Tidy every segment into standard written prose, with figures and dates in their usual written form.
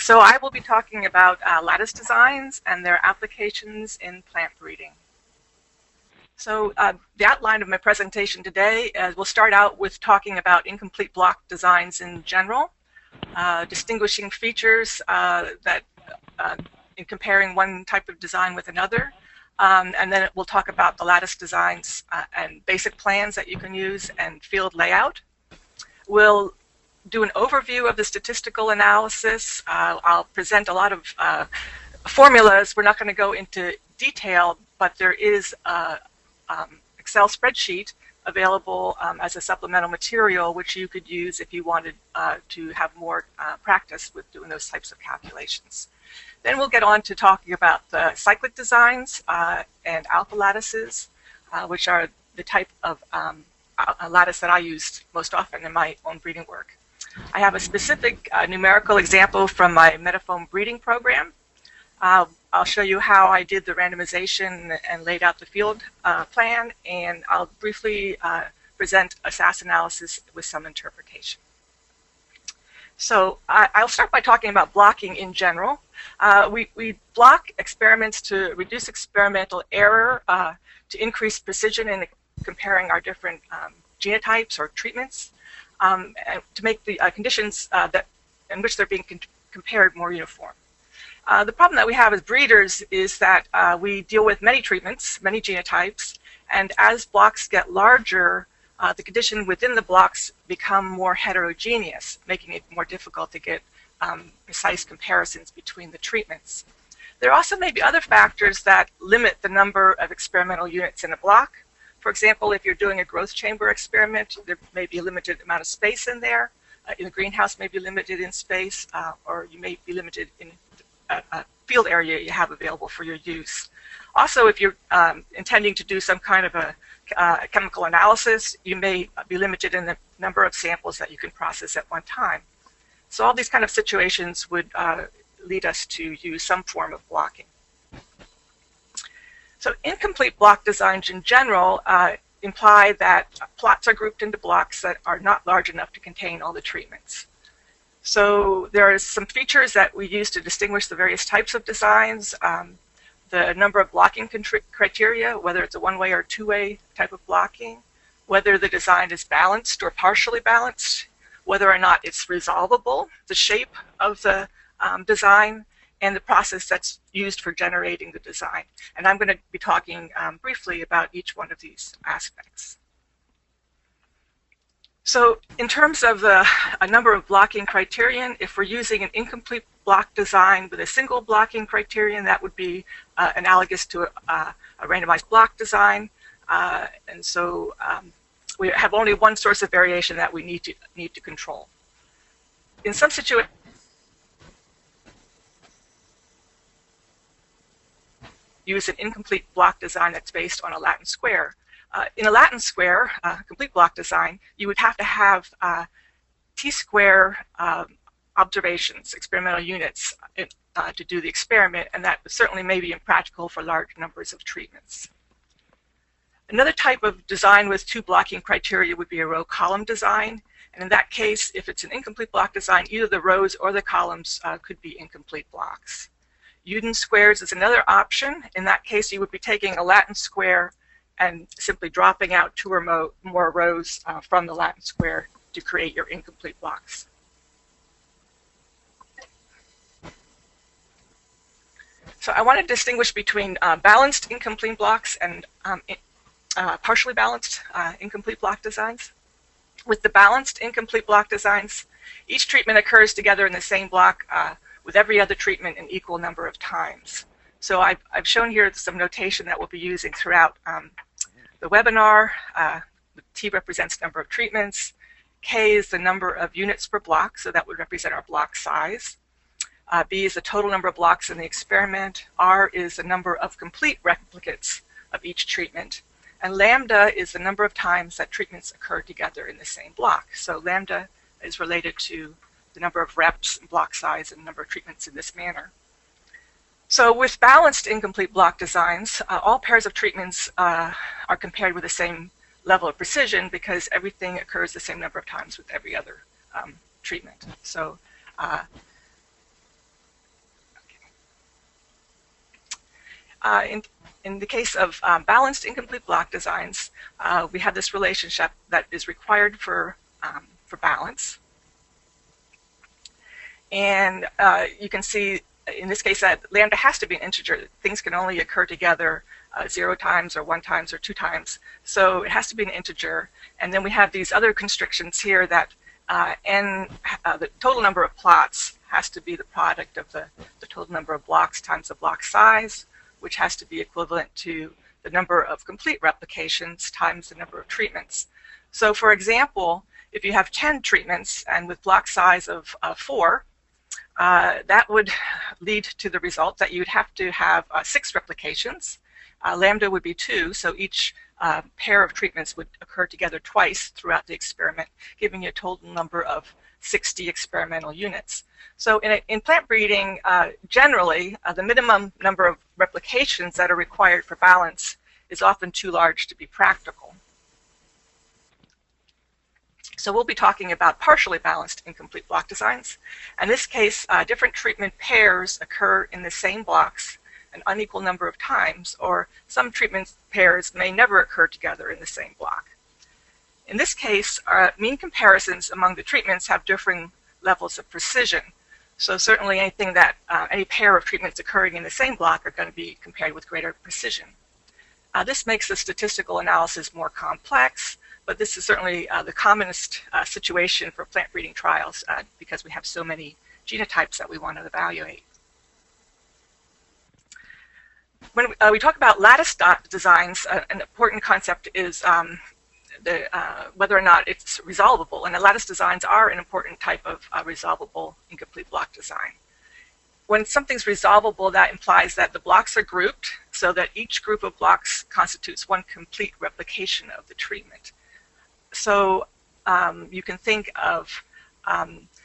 So I will be talking about lattice designs and their applications in plant breeding. So the outline of my presentation today, we'll start out with talking about incomplete block designs in general, distinguishing features that in comparing one type of design with another, and then we'll talk about the lattice designs and basic plans that you can use and field layout. We'll do an overview of the statistical analysis. I'll present a lot of formulas. We're not going to go into detail, but there is an Excel spreadsheet available as a supplemental material which you could use if you wanted to have more practice with doing those types of calculations. Then we'll get on to talking about the cyclic designs and alpha lattices, which are the type of lattice that I use most often in my own breeding work. I have a specific numerical example from my metaphone breeding program. I'll show you how I did the randomization and laid out the field plan, and I'll briefly present a SAS analysis with some interpretation. So I'll start by talking about blocking in general. We block experiments to reduce experimental error, to increase precision in comparing our different genotypes or treatments, and to make the conditions in which they're being compared more uniform. The problem that we have as breeders is that we deal with many treatments, many genotypes, and as blocks get larger, the conditions within the blocks become more heterogeneous, making it more difficult to get precise comparisons between the treatments. There also may be other factors that limit the number of experimental units in a block. For example, if you're doing a growth chamber experiment, there may be a limited amount of space in there. In the greenhouse may be limited in space, or you may be limited in a field area you have available for your use. Also, if you're intending to do some kind of a chemical analysis, you may be limited in the number of samples that you can process at one time. So all these kind of situations would lead us to use some form of blocking. So incomplete block designs in general imply that plots are grouped into blocks that are not large enough to contain all the treatments. So there are some features that we use to distinguish the various types of designs, the number of blocking criteria, whether it's a one-way or two-way type of blocking, whether the design is balanced or partially balanced, whether or not it's resolvable, the shape of the design, and the process that's used for generating the design. And I'm going to be talking briefly about each one of these aspects. So in terms of a number of blocking criterion, if we're using an incomplete block design with a single blocking criterion, that would be analogous to a randomized block design. And so we have only one source of variation that we need to control. In some situations, use an incomplete block design that's based on a Latin square. In a Latin square, complete block design, you would have to have t-square observations, experimental units, to do the experiment, and that certainly may be impractical for large numbers of treatments. Another type of design with two blocking criteria would be a row-column design, and in that case, if it's an incomplete block design, either the rows or the columns could be incomplete blocks. Uden squares is another option. In that case, you would be taking a Latin square and simply dropping out two or more rows from the Latin square to create your incomplete blocks. So I want to distinguish between balanced incomplete blocks and partially balanced incomplete block designs. With the balanced incomplete block designs, each treatment occurs together in the same block with every other treatment an equal number of times. So I've shown here some notation that we'll be using throughout the webinar. The T represents number of treatments. K is the number of units per block, so that would represent our block size. B is the total number of blocks in the experiment. R is the number of complete replicates of each treatment. And lambda is the number of times that treatments occur together in the same block. So lambda is related to the number of reps and block size and number of treatments in this manner. So with balanced incomplete block designs, all pairs of treatments are compared with the same level of precision because everything occurs the same number of times with every other treatment. So In the case of balanced incomplete block designs, we have this relationship that is required for balance. And you can see in this case that lambda has to be an integer. Things can only occur together 0 times or 1 times or 2 times. So it has to be an integer. And then we have these other constrictions here that the total number of plots has to be the product of the total number of blocks times the block size, which has to be equivalent to the number of complete replications times the number of treatments. So for example, if you have 10 treatments and with block size of 4, that would lead to the result that you'd have to have 6 replications. Lambda would be 2, so each pair of treatments would occur together twice throughout the experiment, giving you a total number of 60 experimental units. So in plant breeding, generally, the minimum number of replications that are required for balance is often too large to be practical. So we'll be talking about partially balanced incomplete block designs. In this case, different treatment pairs occur in the same blocks an unequal number of times, or some treatment pairs may never occur together in the same block. In this case, mean comparisons among the treatments have differing levels of precision. So certainly anything that any pair of treatments occurring in the same block are going to be compared with greater precision. This makes the statistical analysis more complex, but this is certainly the commonest situation for plant breeding trials because we have so many genotypes that we want to evaluate. When we talk about lattice designs, an important concept is whether or not it's resolvable, and the lattice designs are an important type of resolvable incomplete block design. When something's resolvable, that implies that the blocks are grouped so that each group of blocks constitutes one complete replication of the treatment. So you can think of,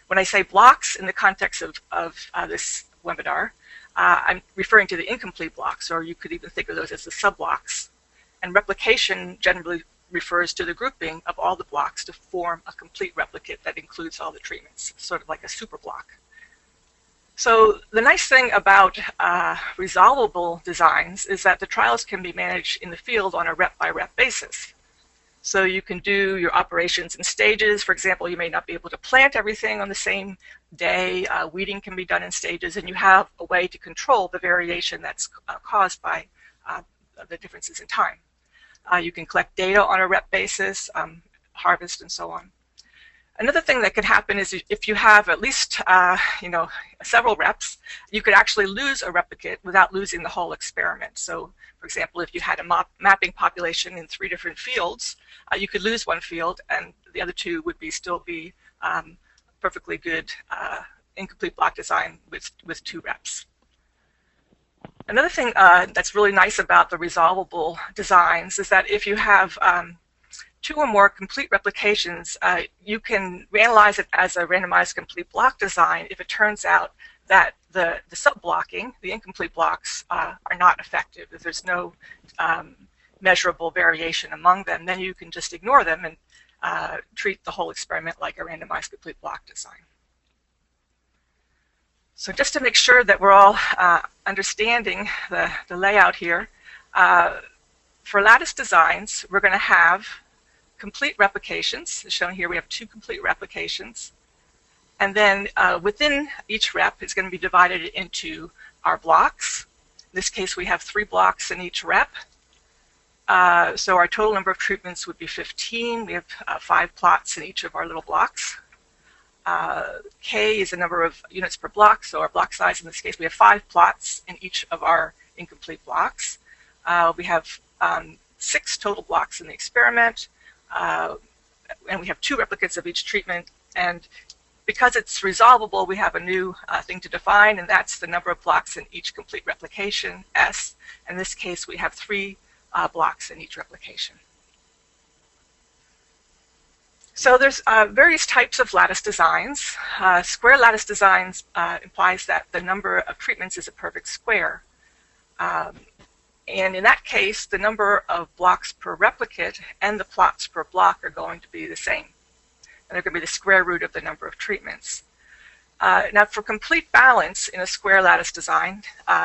when I say blocks in the context of this webinar, I'm referring to the incomplete blocks, or you could even think of those as the subblocks. And replication generally refers to the grouping of all the blocks to form a complete replicate that includes all the treatments, sort of like a super block. So the nice thing about resolvable designs is that the trials can be managed in the field on a rep-by-rep basis. So you can do your operations in stages. For example, you may not be able to plant everything on the same day. Weeding can be done in stages, and you have a way to control the variation that's caused by the differences in time. You can collect data on a rep basis, harvest, and so on. Another thing that could happen is if you have at least several reps, you could actually lose a replicate without losing the whole experiment. So, for example, if you had a mapping population in 3 different fields, you could lose one field, and the other 2 would still be perfectly good incomplete block design with 2 reps. Another thing that's really nice about the resolvable designs is that if you have 2 or more complete replications, you can analyze it as a randomized complete block design if it turns out that the sub-blocking, the incomplete blocks, are not effective. If there's no measurable variation among them, then you can just ignore them and treat the whole experiment like a randomized complete block design. So just to make sure that we're all understanding the layout here, for lattice designs, we're going to have complete replications. As shown here, we have 2 complete replications. And then within each rep, it's going to be divided into our blocks. In this case, we have 3 blocks in each rep. So our total number of treatments would be 15. We have 5 plots in each of our little blocks. K is the number of units per block, so our block size in this case, we have 5 plots in each of our incomplete blocks. We have 6 total blocks in the experiment, and we have 2 replicates of each treatment. And because it's resolvable, we have a new thing to define, and that's the number of blocks in each complete replication, S. In this case, we have 3 blocks in each replication. So there's various types of lattice designs. Square lattice designs implies that the number of treatments is a perfect square. And in that case, the number of blocks per replicate and the plots per block are going to be the same. And they're going to be the square root of the number of treatments. Now, for complete balance in a square lattice design,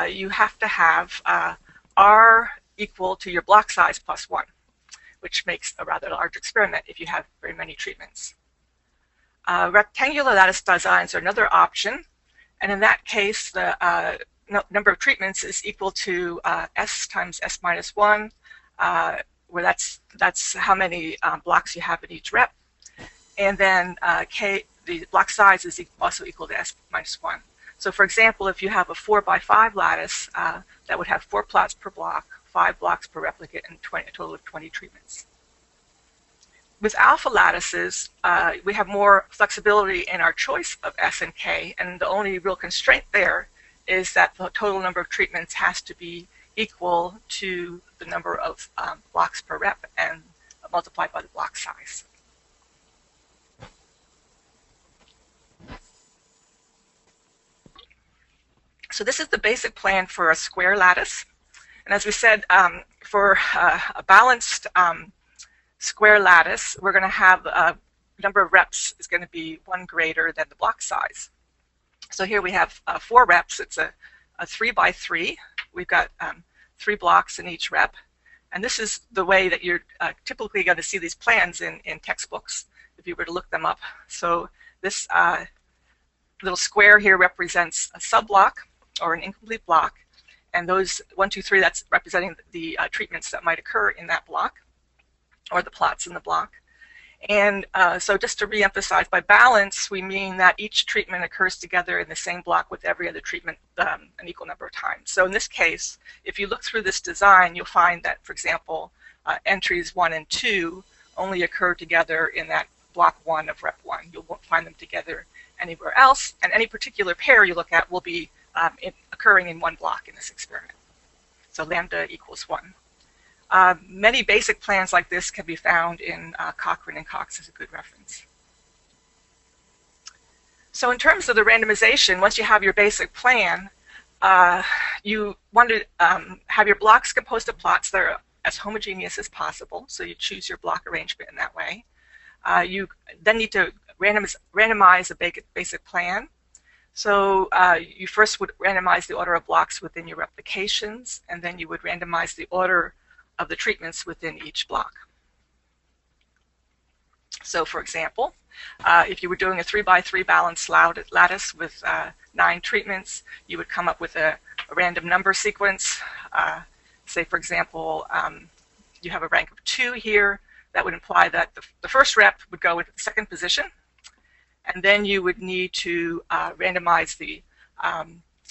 you have to have R equal to your block size plus 1, which makes a rather large experiment if you have very many treatments. Rectangular lattice designs are another option, and in that case, the number of treatments is equal to S times S minus 1, where that's how many blocks you have in each rep, and then K, the block size, is also equal to S minus 1. So for example, if you have a 4x5 lattice, that would have 4 plots per block, 5 blocks per replicate, and a total of 20 treatments. With alpha lattices, we have more flexibility in our choice of S and K, and the only real constraint there is that the total number of treatments has to be equal to the number of blocks per rep and multiplied by the block size. So this is the basic plan for a square lattice. And as we said, for a balanced square lattice, we're going to have a number of reps is going to be 1 greater than the block size. So here we have 4 reps. It's a 3x3. We've got 3 blocks in each rep. And this is the way that you're typically going to see these plans in textbooks, if you were to look them up. So this little square here represents a subblock or an incomplete block. And those 1, 2, 3, that's representing the treatments that might occur in that block, or the plots in the block. And so just to re-emphasize, by balance, we mean that each treatment occurs together in the same block with every other treatment an equal number of times. So in this case, if you look through this design, you'll find that, for example, entries 1 and 2 only occur together in that block 1 of rep 1. You won't find them together anywhere else, and any particular pair you look at will be occurring in 1 block in this experiment. So lambda equals 1. Many basic plans like this can be found in Cochrane and Cox as a good reference. So in terms of the randomization, once you have your basic plan, you want to have your blocks composed of plots that are as homogeneous as possible. So you choose your block arrangement in that way. You then need to randomize a basic plan. So you first would randomize the order of blocks within your replications, and then you would randomize the order of the treatments within each block. So for example, if you were doing a 3x3 balanced lattice with 9 treatments, you would come up with a random number sequence. Say for example, you have a rank of 2 here. That would imply that the first rep would go into the 2nd position, and then you would need to randomize the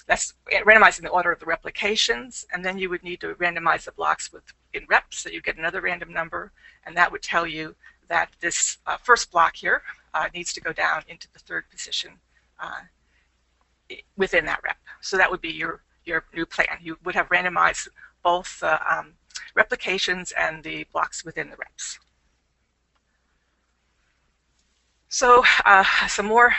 that's randomizing the order of the replications, and then you would need to randomize the blocks in reps, so you get another random number, and that would tell you that this first block here needs to go down into the 3rd position within that rep. So that would be your new plan. You would have randomized both the replications and the blocks within the reps. So some more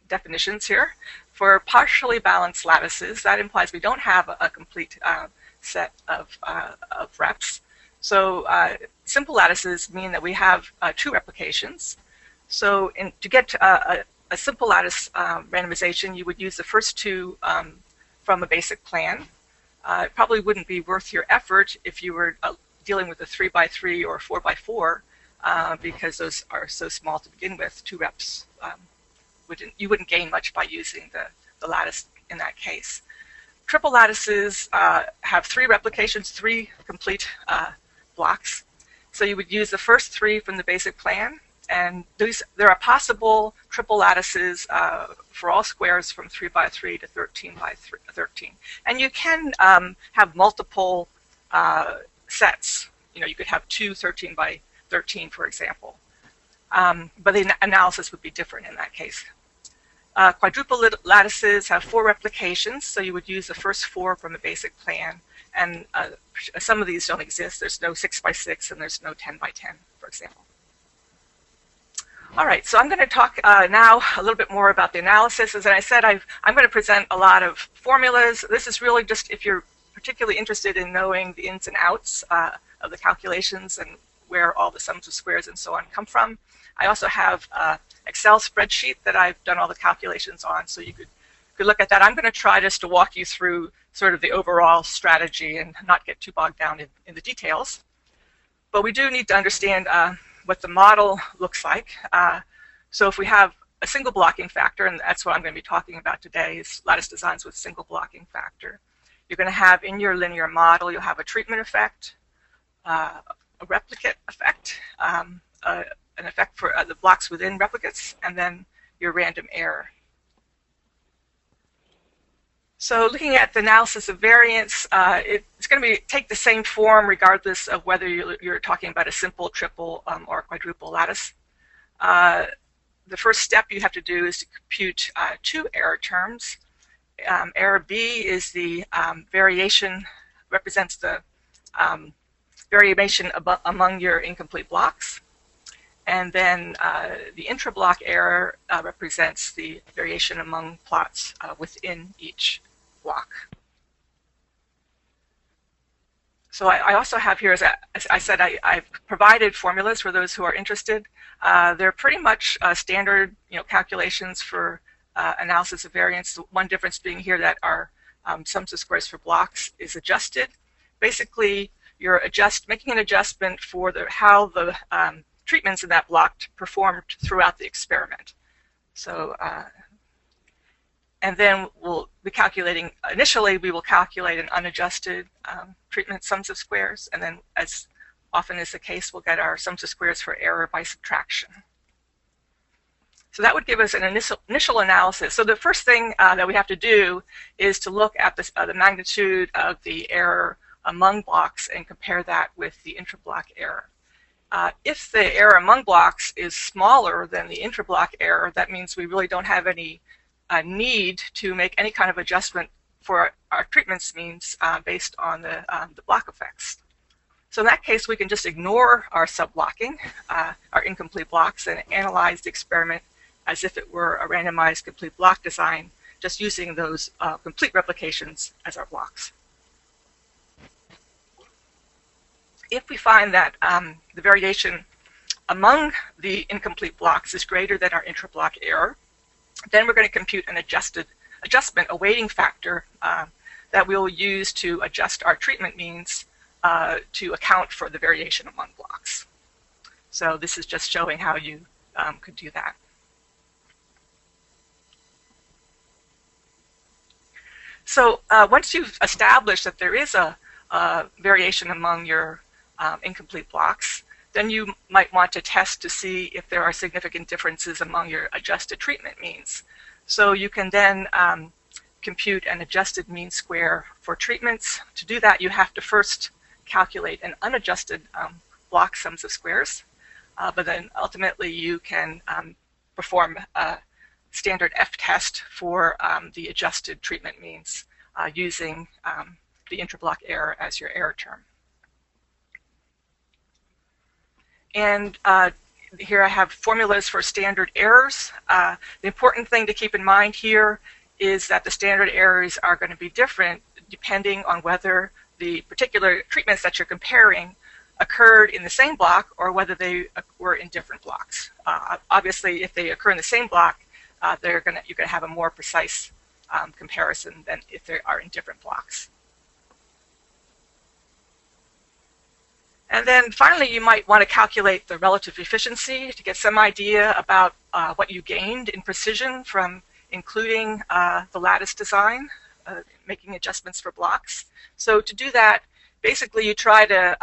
definitions here. For partially balanced lattices, that implies we don't have a complete set of reps. So simple lattices mean that we have 2 replications. So to get a simple lattice randomization, you would use the first 2 from a basic plan. It probably wouldn't be worth your effort if you were dealing with a 3x3 or 4x4 because those are so small to begin with. 2 reps. You wouldn't gain much by using the lattice in that case. Triple lattices have 3 replications, 3 complete blocks. So you would use the first 3 from the basic plan, and there are possible triple lattices for all squares from 3x3 to 13x13. And you can have multiple sets. You could have 2 13x13, for example. But the analysis would be different in that case. Quadruple lattices have 4 replications, so you would use the first 4 from a basic plan. And some of these don't exist. There's no 6x6 and there's no 10x10, for example. All right, so I'm going to talk now a little bit more about the analysis. As I said, I'm going to present a lot of formulas. This is really just if you're particularly interested in knowing the ins and outs of the calculations and where all the sums of squares and so on come from. I also have an Excel spreadsheet that I've done all the calculations on, so you could could look at that. I'm going to try just to walk you through sort of the overall strategy and not get too bogged down in the details. But we do need to understand what the model looks like. So if we have a single blocking factor, and that's what I'm going to be talking about today, is lattice designs with single blocking factor. You're going to have in your linear model, you'll have a treatment effect, a replicate effect, an effect for the blocks within replicates, and then your random error. So looking at the analysis of variance, it's going to take the same form regardless of whether you're talking about a simple, triple, or quadruple lattice. The first step you have to do is to compute two error terms. Error B is the variation, represents the variation among your incomplete blocks. And then the intra-block error represents the variation among plots within each block. So I also have here, as I said, I've provided formulas for those who are interested. They're pretty much standard, calculations for analysis of variance. The one difference being here that our sums of squares for blocks is adjusted. Basically, you're making an adjustment for how the treatments in that block performed throughout the experiment. So, and then we'll be calculating, initially we will calculate an unadjusted treatment sums of squares, and then as often is the case, we'll get our sums of squares for error by subtraction. So that would give us an initial analysis. So the first thing that we have to do is to look at the magnitude of the error among blocks and compare that with the intra-block error. If the error among blocks is smaller than the intra-block error, that means we really don't have any need to make any kind of adjustment for our treatments means based on the block effects. So in that case, we can just ignore our sub-blocking, our incomplete blocks, and analyze the experiment as if it were a randomized complete block design, just using those complete replications as our blocks. If we find that the variation among the incomplete blocks is greater than our intra-block error, then we're going to compute an adjustment, a weighting factor that we'll use to adjust our treatment means to account for the variation among blocks. So this is just showing how you could do that. So once you've established that there is a variation among your incomplete blocks, then you might want to test to see if there are significant differences among your adjusted treatment means. So you can then compute an adjusted mean square for treatments. To do that, you have to first calculate an unadjusted block sums of squares, but then ultimately you can perform a standard F-test for the adjusted treatment means using the intra-block error as your error term. And here I have formulas for standard errors. The important thing to keep in mind here is that the standard errors are going to be different depending on whether the particular treatments that you're comparing occurred in the same block or whether they were in different blocks. Obviously, if they occur in the same block, you're going to have a more precise comparison than if they are in different blocks. And then finally, you might want to calculate the relative efficiency to get some idea about what you gained in precision from including the lattice design, making adjustments for blocks. So to do that, basically you try to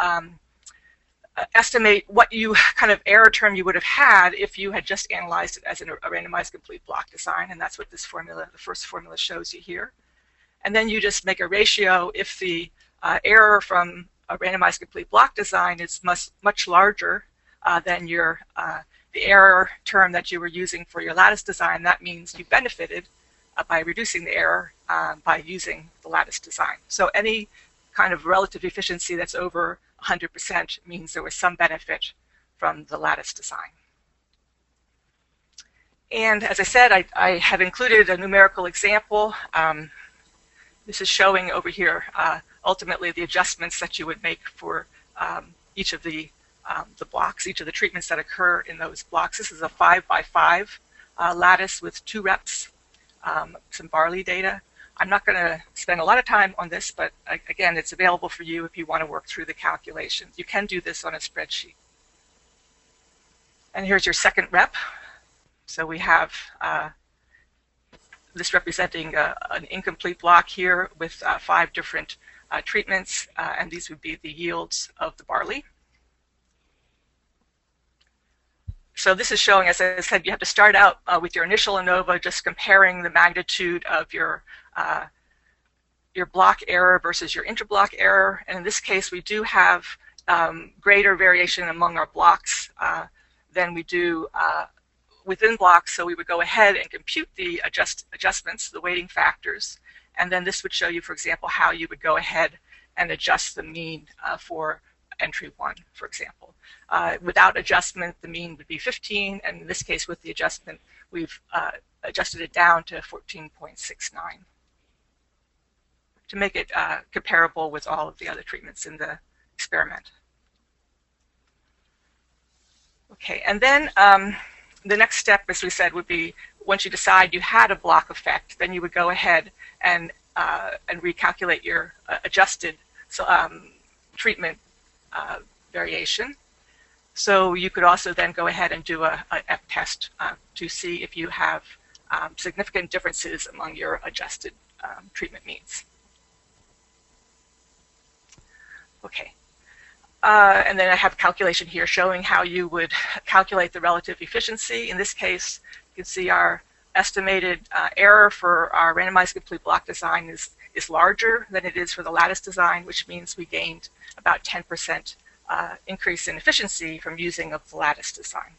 estimate what kind of error term you would have had if you had just analyzed it as a randomized complete block design, and that's what this formula, the first formula, shows you here. And then you just make a ratio if the error from a randomized complete block design is much larger than the error term that you were using for your lattice design. That means you benefited by reducing the error by using the lattice design. So any kind of relative efficiency that's over 100% means there was some benefit from the lattice design. And as I said, I have included a numerical example. This is showing over here ultimately the adjustments that you would make for each of the blocks, each of the treatments that occur in those blocks. This is a 5 by 5 lattice with 2 reps. some barley data. I'm not going to spend a lot of time on this, but again, it's available for you if you want to work through the calculations. You can do this on a spreadsheet. And here's your second rep. So we have this representing an incomplete block here with 5 different treatments, and these would be the yields of the barley. So this is showing, as I said, you have to start out with your initial ANOVA, just comparing the magnitude of your block error versus your interblock error. And in this case, we do have greater variation among our blocks than we do within blocks. So we would go ahead and compute the adjustments, the weighting factors. And then this would show you, for example, how you would go ahead and adjust the mean for entry 1, for example. Without adjustment, the mean would be 15, and in this case, with the adjustment, we've adjusted it down to 14.69 to make it comparable with all of the other treatments in the experiment. Okay, and then the next step, as we said, would be once you decide you had a block effect, then you would go ahead and recalculate your adjusted treatment variation. So you could also then go ahead and do a F-test to see if you have significant differences among your adjusted treatment means. Okay. And then I have a calculation here showing how you would calculate the relative efficiency. In this case, you can see our estimated error for our randomized complete block design is larger than it is for the lattice design, which means we gained about 10% increase in efficiency from using the lattice design.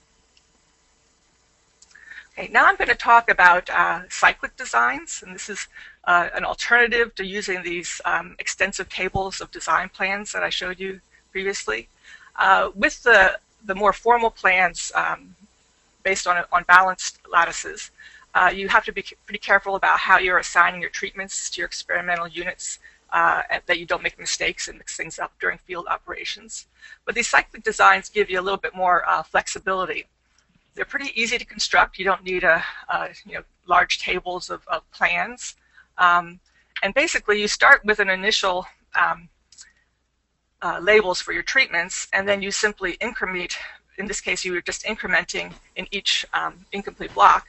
Okay, now I'm going to talk about cyclic designs, and this is an alternative to using these extensive tables of design plans that I showed you previously. With the more formal plans based on balanced lattices, you have to be pretty careful about how you're assigning your treatments to your experimental units, that you don't make mistakes and mix things up during field operations. But these cyclic designs give you a little bit more flexibility. They're pretty easy to construct. You don't need large tables of plans. And basically, you start with an initial labels for your treatments, and then you simply increment. In this case, you were just incrementing in each incomplete block,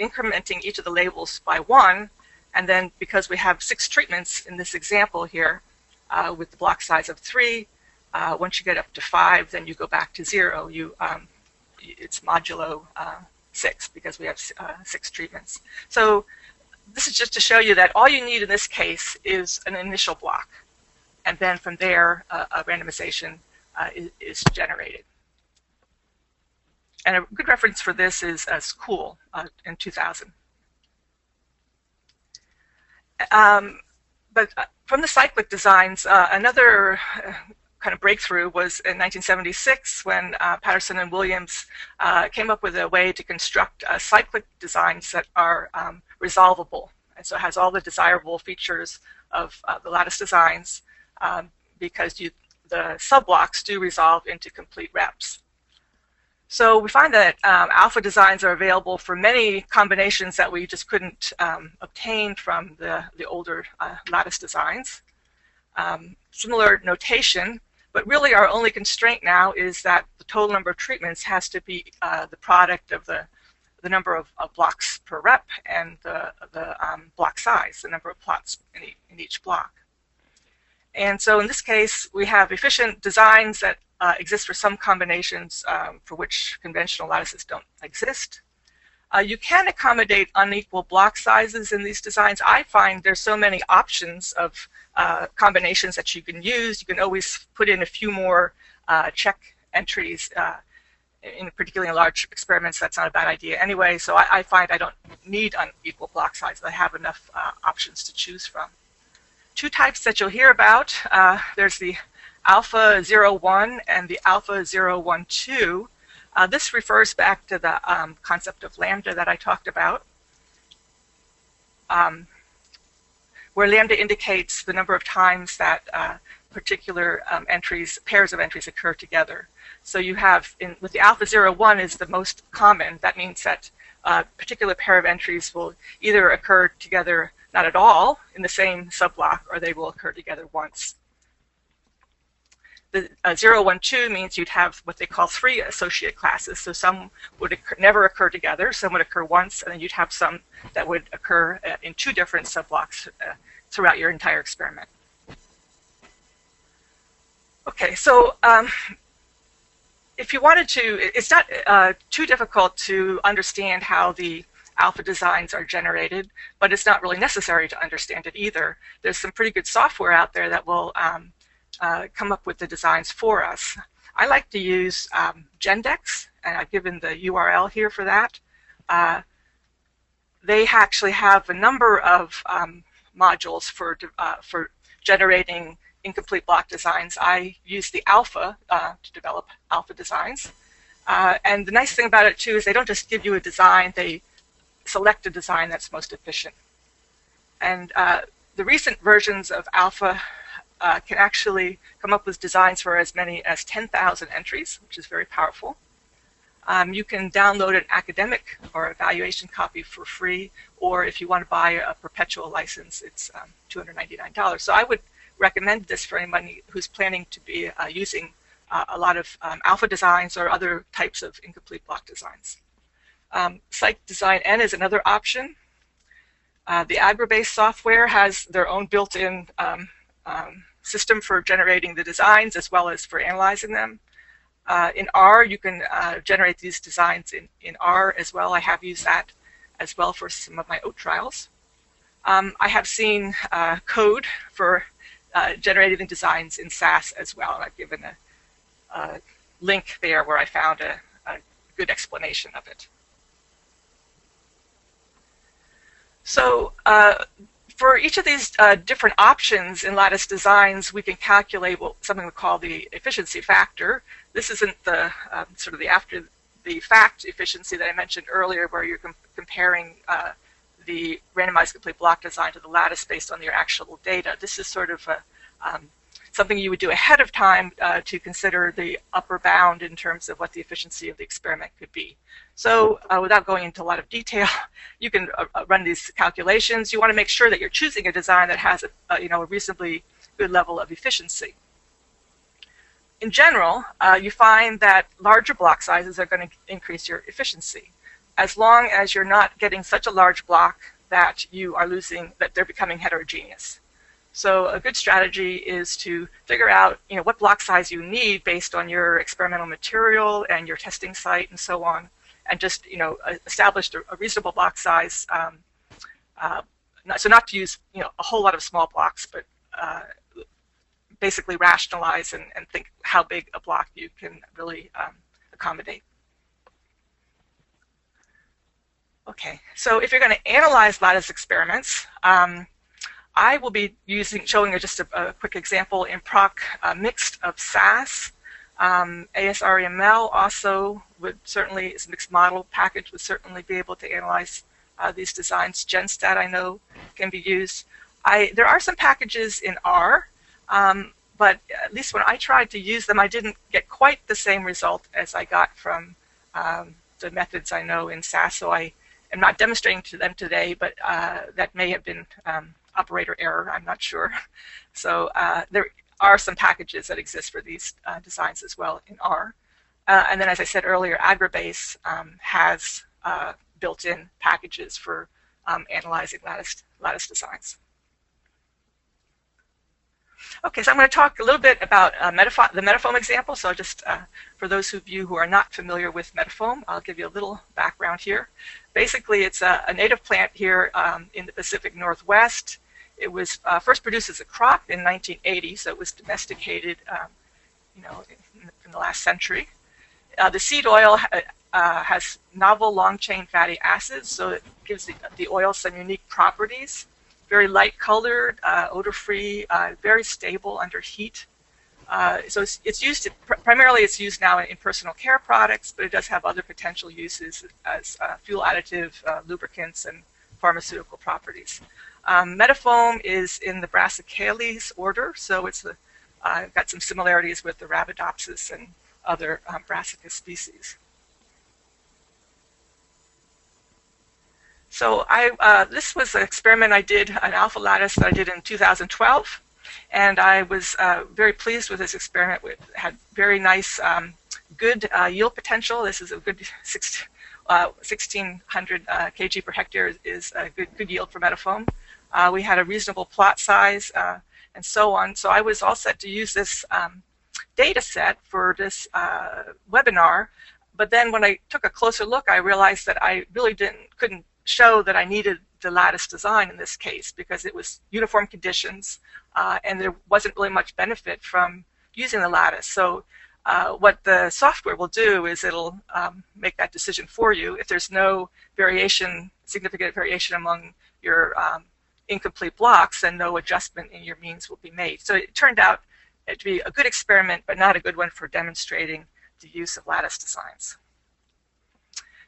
incrementing each of the labels by 1. And then because we have 6 treatments in this example here, with the block size of 3, once you get up to 5, then you go back to 0. It's modulo 6 because we have 6 treatments. So this is just to show you that all you need in this case is an initial block. And then from there, a randomization is generated. And a good reference for this is Cool in 2000. But from the cyclic designs, another kind of breakthrough was in 1976 when Patterson and Williams came up with a way to construct cyclic designs that are resolvable. And so it has all the desirable features of the lattice designs because the subblocks do resolve into complete reps. So we find that alpha designs are available for many combinations that we just couldn't obtain from the older lattice designs. Similar notation, but really our only constraint now is that the total number of treatments has to be the product of the number of blocks per rep and the block size, the number of plots in each block. And so in this case, we have efficient designs that exist for some combinations for which conventional lattices don't exist. You can accommodate unequal block sizes in these designs. I find there's so many options of combinations that you can use. You can always put in a few more check entries in particularly in large experiments. That's not a bad idea anyway. So I find I don't need unequal block sizes. I have enough options to choose from. 2 types that you'll hear about. There's the alpha 01 and the alpha 012. This refers back to the concept of lambda that I talked about, where lambda indicates the number of times that particular pairs of entries occur together. So you have, with the alpha 01 is the most common. That means that a particular pair of entries will either occur together not at all in the same subblock, or they will occur together once. The 0, 1, 2 means you'd have what they call 3 associate classes. So some would never occur together, some would occur once, and then you'd have some that would occur in 2 different subblocks throughout your entire experiment. Okay, so if you wanted to, it's not too difficult to understand how the alpha designs are generated, but it's not really necessary to understand it either. There's some pretty good software out there that will come up with the designs for us. I like to use Gendex, and I've given the URL here for that. They actually have a number of modules for generating incomplete block designs. I use the alpha to develop alpha designs. And the nice thing about it too is they don't just give you a design, they select a design that's most efficient. And the recent versions of alpha can actually come up with designs for as many as 10,000 entries, which is very powerful. You can download an academic or evaluation copy for free, or if you want to buy a perpetual license, it's $299. So I would recommend this for anybody who's planning to be using a lot of alpha designs or other types of incomplete block designs. Cyclic Design N is another option. The Agrabase software has their own built-in system for generating the designs as well as for analyzing them. In R, you can generate these designs in R as well. I have used that as well for some of my oat trials. I have seen code for generating the designs in SAS as well. I've given a link there where I found a good explanation of it. So for each of these different options in Lattice Designs, we can calculate something we call the efficiency factor. This isn't the sort of the after the fact efficiency that I mentioned earlier, where you're comparing the randomized complete block design to the lattice based on your actual data. This is sort of something you would do ahead of time to consider the upper bound in terms of what the efficiency of the experiment could be. So without going into a lot of detail, you can run these calculations. You want to make sure that you're choosing a design that has a reasonably good level of efficiency. In general, you find that larger block sizes are going to increase your efficiency, as long as you're not getting such a large block that you are losing, that they're becoming heterogeneous. So a good strategy is to figure out what block size you need based on your experimental material and your testing site and so on, and just establish a reasonable block size. So not to use a whole lot of small blocks, but basically rationalize and think how big a block you can really accommodate. Okay, so if you're going to analyze lattice experiments, I will be showing just a quick example in proc mixed of SAS. ASREML also would certainly, is a mixed model package, would certainly be able to analyze these designs. GenStat, I know, can be used. There are some packages in R, but at least when I tried to use them, I didn't get quite the same result as I got from the methods I know in SAS. So I am not demonstrating to them today, but that may have been operator error, I'm not sure. So there are some packages that exist for these designs as well in R. And then, as I said earlier, Agrabase has built-in packages for analyzing lattice designs. Okay, so I'm going to talk a little bit about the metafoam example. So just for those of you who are not familiar with metafoam, I'll give you a little background here. Basically, it's a native plant here in the Pacific Northwest. It was first produced as a crop in 1980, so it was domesticated, in the last century. The seed oil has novel long-chain fatty acids, so it gives the oil some unique properties. Very light-colored, odor-free, very stable under heat. So it's used primarily. It's used now in personal care products, but it does have other potential uses as fuel additive, lubricants, and pharmaceutical properties. Metafoam is in the Brassicales order, so it's got some similarities with the Arabidopsis and other Brassica species. So this was an experiment I did, an alpha lattice that I did in 2012, and I was very pleased with this experiment. It had very nice, good yield potential. This is a good 1,600 kg per hectare is a good yield for metafoam. We had a reasonable plot size and so on. So I was all set to use this data set for this webinar. But then when I took a closer look, I realized that I really couldn't show that I needed the lattice design in this case because it was uniform conditions and there wasn't really much benefit from using the lattice. So what the software will do is it'll make that decision for you. If there's no variation, significant variation among your incomplete blocks, then no adjustment in your means will be made. So it turned out to be a good experiment, but not a good one for demonstrating the use of lattice designs.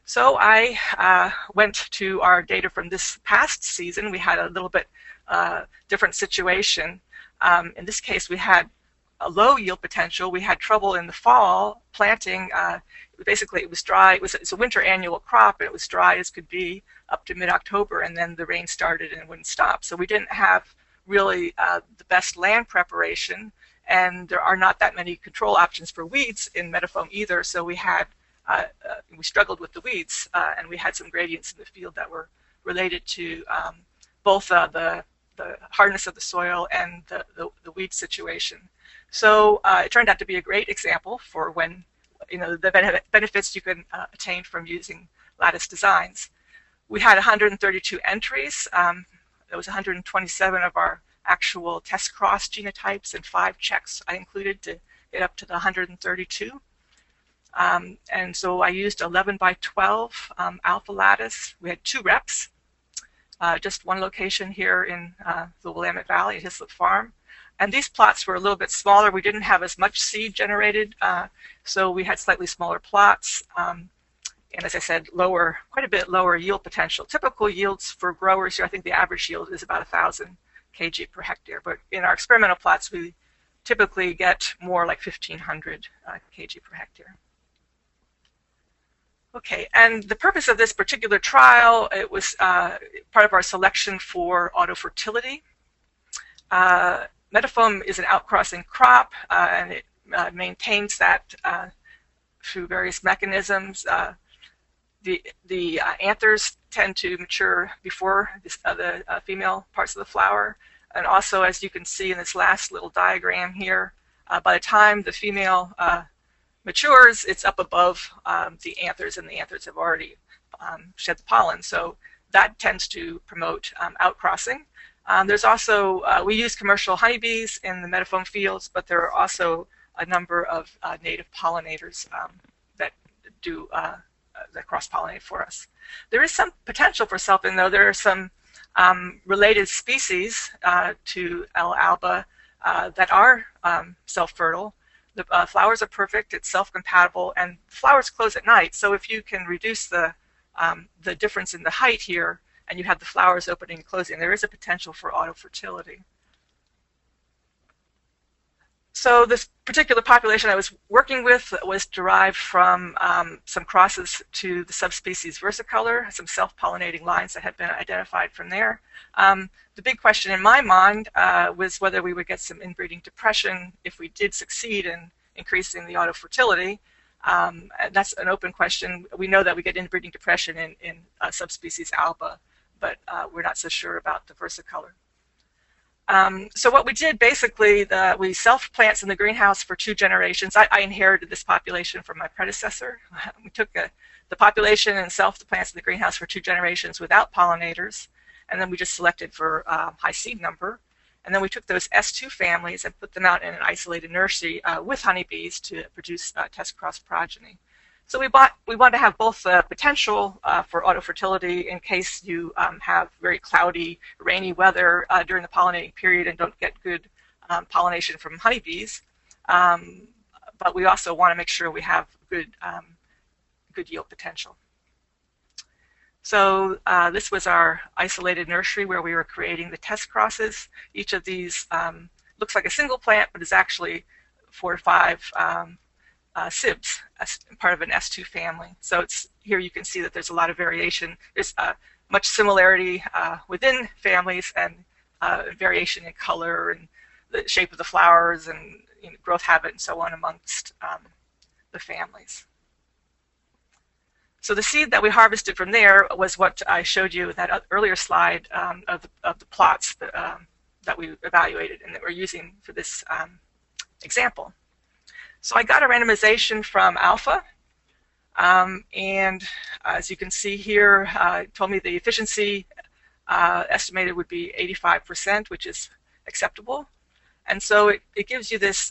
So I went to our data from this past season. We had a little bit different situation. In this case, we had a low yield potential. We had trouble in the fall planting. Basically, it was dry. It's a winter annual crop, and it was dry as could be up to mid-October, and then the rain started and it wouldn't stop. So we didn't have really the best land preparation, and there are not that many control options for weeds in metafoam either. So we had we struggled with the weeds, and we had some gradients in the field that were related to both the hardness of the soil and the weed situation. So it turned out to be a great example for when, the benefits you can attain from using lattice designs. We had 132 entries. There was 127 of our actual test cross genotypes and 5 checks I included to get up to the 132. And so I used 11 by 12 alpha lattice. We had 2 reps, just one location here in the Willamette Valley at Hislop Farm. And these plots were a little bit smaller. We didn't have as much seed generated, so we had slightly smaller plots. And as I said, quite a bit lower yield potential. Typical yields for growers here, I think the average yield is about 1,000 kg per hectare. But in our experimental plots, we typically get more like 1,500 kg per hectare. Okay, and the purpose of this particular trial, it was part of our selection for autofertility. Metafoam is an outcrossing crop, and it maintains that through various mechanisms. The anthers tend to mature before the female parts of the flower. And also, as you can see in this last little diagram here, by the time the female matures, it's up above the anthers, and the anthers have already shed the pollen. So that tends to promote outcrossing. There's also, we use commercial honeybees in the metafoam fields, but there are also a number of native pollinators that do that cross-pollinate for us. There is some potential for self-in, though. There are some related species to L. alba that are self-fertile. The flowers are perfect, it's self-compatible, and flowers close at night. So if you can reduce the difference in the height here, and you have the flowers opening and closing, there is a potential for autofertility. So this particular population I was working with was derived from some crosses to the subspecies versicolor, some self-pollinating lines that had been identified from there. The big question in my mind was whether we would get some inbreeding depression if we did succeed in increasing the autofertility. And that's an open question. We know that we get inbreeding depression in subspecies alba, but we're not so sure about the versicolor. So what we did basically, we self-plants in the greenhouse for 2 generations. I inherited this population from my predecessor. We took the population and self-plants in the greenhouse for 2 generations without pollinators, and then we just selected for high seed number. And then we took those S2 families and put them out in an isolated nursery with honeybees to produce test cross progeny. So we want to have both the potential for autofertility in case you have very cloudy, rainy weather during the pollinating period and don't get good pollination from honeybees. But we also want to make sure we have good yield potential. So this was our isolated nursery where we were creating the test crosses. Each of these looks like a single plant, but is actually 4 to 5 sibs as part of an S2 family. So here you can see that there's a lot of variation. There's much similarity within families and variation in color and the shape of the flowers and growth habit and so on amongst the families. So the seed that we harvested from there was what I showed you in that earlier slide of the plots that we evaluated and that we're using for this example. So I got a randomization from alpha, and as you can see here, it told me the efficiency estimated would be 85%, which is acceptable. And so it gives you this,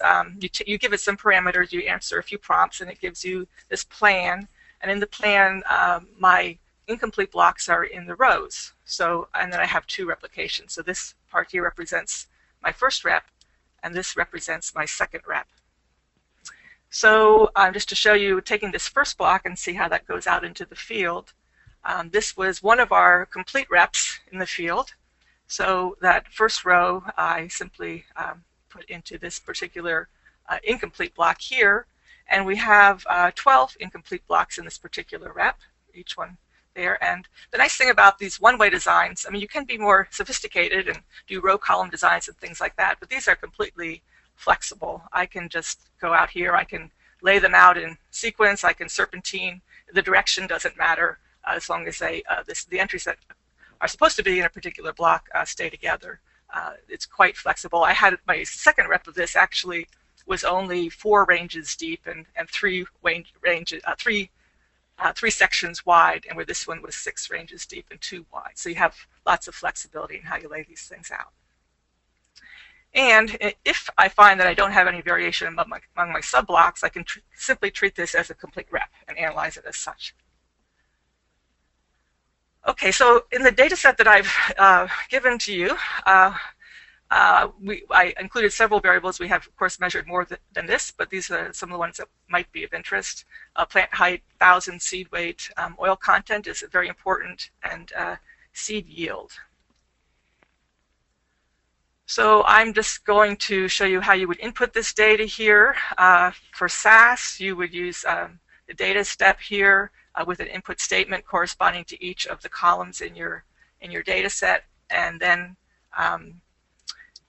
you give it some parameters, you answer a few prompts, and it gives you this plan. And in the plan, my incomplete blocks are in the rows. So, and then I have 2 replications. So this part here represents my first rep, and this represents my second rep. So just to show you, taking this first block and see how that goes out into the field, this was one of our complete reps in the field. So that first row I simply put into this particular incomplete block here, and we have 12 incomplete blocks in this particular rep, each one there. And the nice thing about these one-way designs, I mean, you can be more sophisticated and do row column designs and things like that, but these are completely flexible. I can just go out here, I can lay them out in sequence, I can serpentine. The direction doesn't matter as long as the entries that are supposed to be in a particular block stay together. It's quite flexible. I had my second rep of this actually was only 4 ranges deep and 3 sections wide, and where this one was 6 ranges deep and 2 wide. So you have lots of flexibility in how you lay these things out. And if I find that I don't have any variation among my subblocks, I can simply treat this as a complete rep and analyze it as such. Okay, so in the data set that I've given to you, I included several variables. We have, of course, measured more than this, but these are some of the ones that might be of interest. Plant height, 1,000 seed weight, oil content is very important, and seed yield. So I'm just going to show you how you would input this data here. For SAS, you would use the data step here with an input statement corresponding to each of the columns in your data set, and then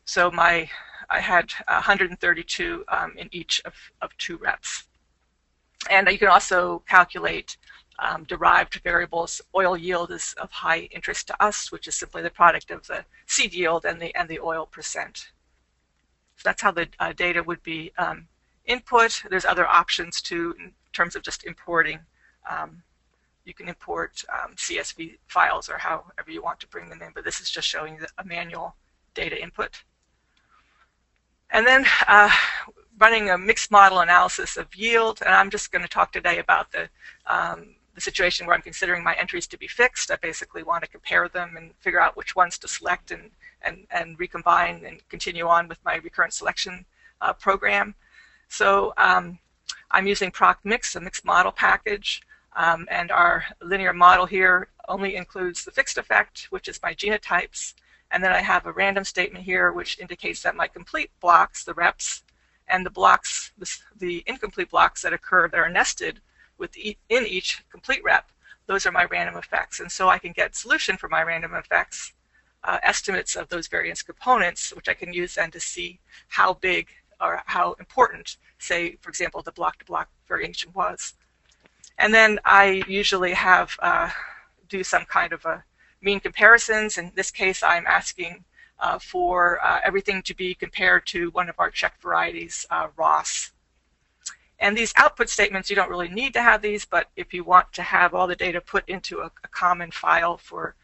so I had 132 in each of 2 reps. And you can also calculate derived variables. Oil yield is of high interest to us, which is simply the product of the seed yield and the oil percent. So that's how the data would be input. There's other options too in terms of just importing. You can import CSV files or however you want to bring them in, but this is just showing a manual data input. And then running a mixed model analysis of yield, and I'm just going to talk today about the situation where I'm considering my entries to be fixed. I basically want to compare them and figure out which ones to select and recombine and continue on with my recurrent selection program. So I'm using ProcMix, a mixed model package, and our linear model here only includes the fixed effect, which is my genotypes. And then I have a random statement here, which indicates that my complete blocks, the reps, and the blocks, the incomplete blocks that occur that are nested in each complete rep, those are my random effects. And so I can get solution for my random effects, estimates of those variance components, which I can use then to see how big or how important, say, for example, the block-to-block variation was. And then I usually have do some kind of a mean comparisons. In this case, I'm asking for everything to be compared to one of our check varieties, Ross. And these output statements, you don't really need to have these, but if you want to have all the data put into a common file for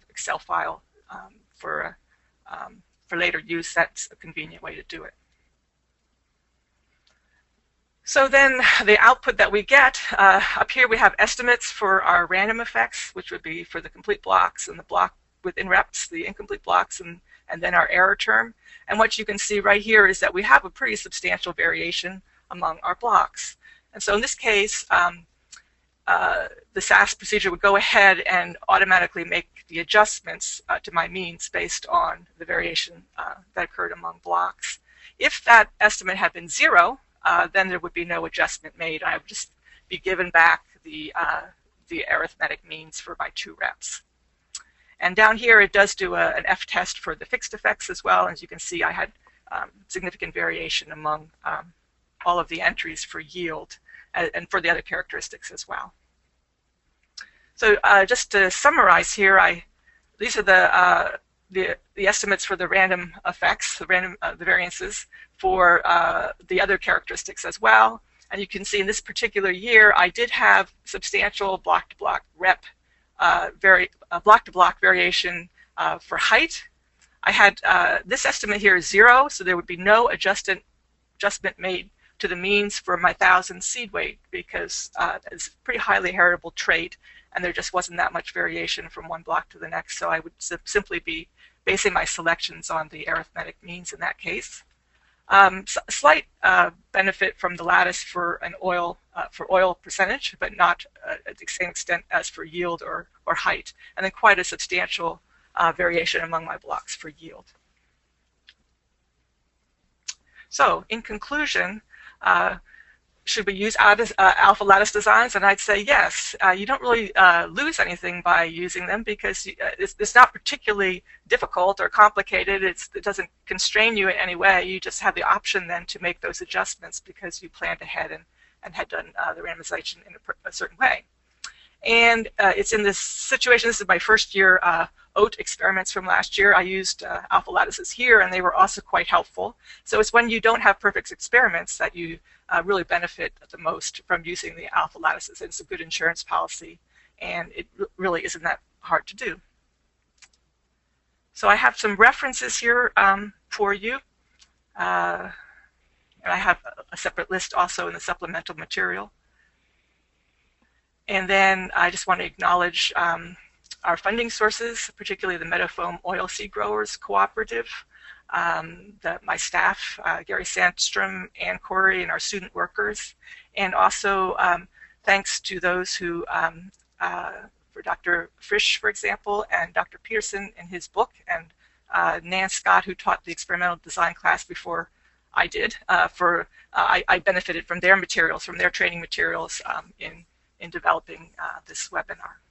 Excel file for later use, that's a convenient way to do it. So then the output that we get, up here we have estimates for our random effects, which would be for the complete blocks and the block within reps, the incomplete blocks, and then our error term. And what you can see right here is that we have a pretty substantial variation among our blocks. And so in this case, the SAS procedure would go ahead and automatically make the adjustments to my means based on the variation that occurred among blocks. If that estimate had been 0, then there would be no adjustment made. I would just be given back the arithmetic means for my 2 reps. And down here, it does do an F-test for the fixed effects as well. As you can see, I had significant variation among all of the entries for yield and for the other characteristics as well. So just to summarize here, these are the estimates for the random effects, the variances for the other characteristics as well. And you can see in this particular year, I did have substantial block-to-block rep, block-to-block variation for height. I had this estimate here is 0, so there would be no adjustment made to the means for my 1,000 seed weight because it's a pretty highly heritable trait, and there just wasn't that much variation from one block to the next. So I would simply be basing my selections on the arithmetic means in that case. Slight benefit from the lattice for oil percentage, but not at the same extent as for yield or height, and then quite a substantial variation among my blocks for yield. So in conclusion, should we use alpha lattice designs? And I'd say yes. You don't really lose anything by using them because it's not particularly difficult or complicated. It doesn't constrain you in any way. You just have the option then to make those adjustments because you planned ahead and had done the randomization in a certain way. And it's in this situation, this is my first year OAT experiments from last year. I used alpha lattices here, and they were also quite helpful. So it's when you don't have perfect experiments that you really benefit the most from using the alpha lattices. It's a good insurance policy, and it really isn't that hard to do. So I have some references here for you. And I have a separate list also in the supplemental material. And then I just want to acknowledge our funding sources, particularly the Meadowfoam Oilseed Growers Cooperative, my staff, Gary Sandstrom, Ann Corey, and our student workers. And also thanks to those who, for Dr. Frisch, for example, and Dr. Peterson in his book, and Nan Scott, who taught the experimental design class before I did. I benefited from their materials, from their training materials in developing this webinar.